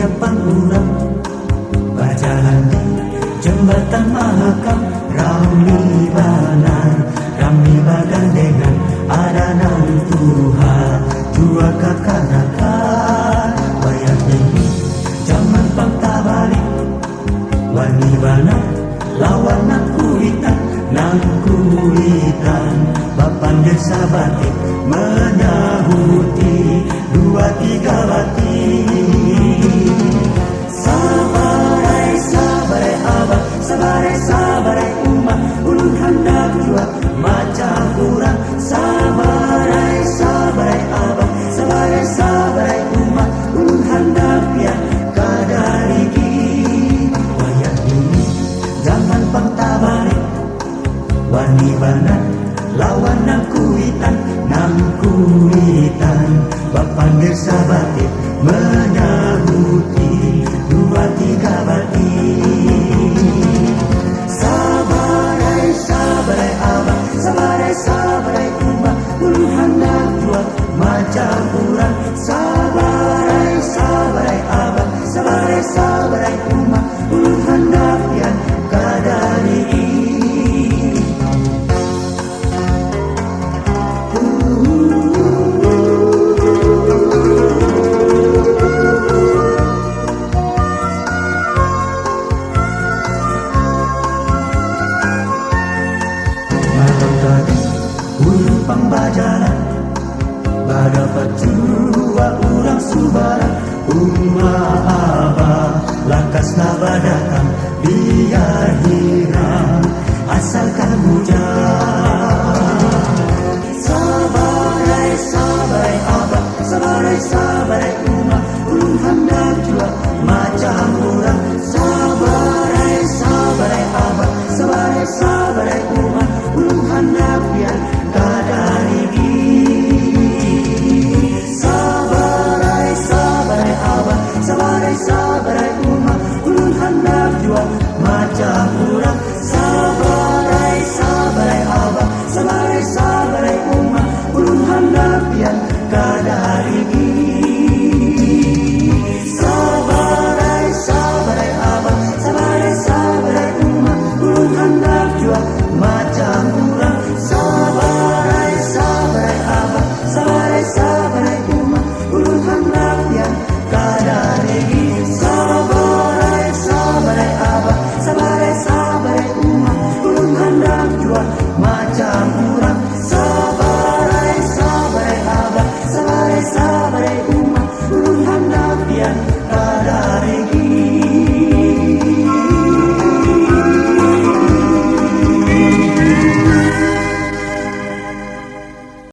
tiap pangurang berjalan di jembatan Mahakam. Rami bagandengan adanan Tuhan dua kakanakan wayang ini zaman pangtabalik wani bana lawan nangkuitan bapan desa batik menyahuti dua tiga batik. Sabarai abah, sabarai umat, ulun hendak jual macam kurang. Sabarai abah, sabarai umat, ulun hendak pian kadarigi. Wayang ini zaman pangtabalik wani bana lawan nangkuitan bapan desa batik menyahuti dua tiga batik. Sabarai abah, sabarai umat, ulun hendak jual macam kurang. Sabarai abah, sabarai umat, ulun hendak pian kadari. Pangbajalan badapat jua urang subara abah lakas nabadakan biar hilang asal kamu jangan. Sabarai abah, sabarai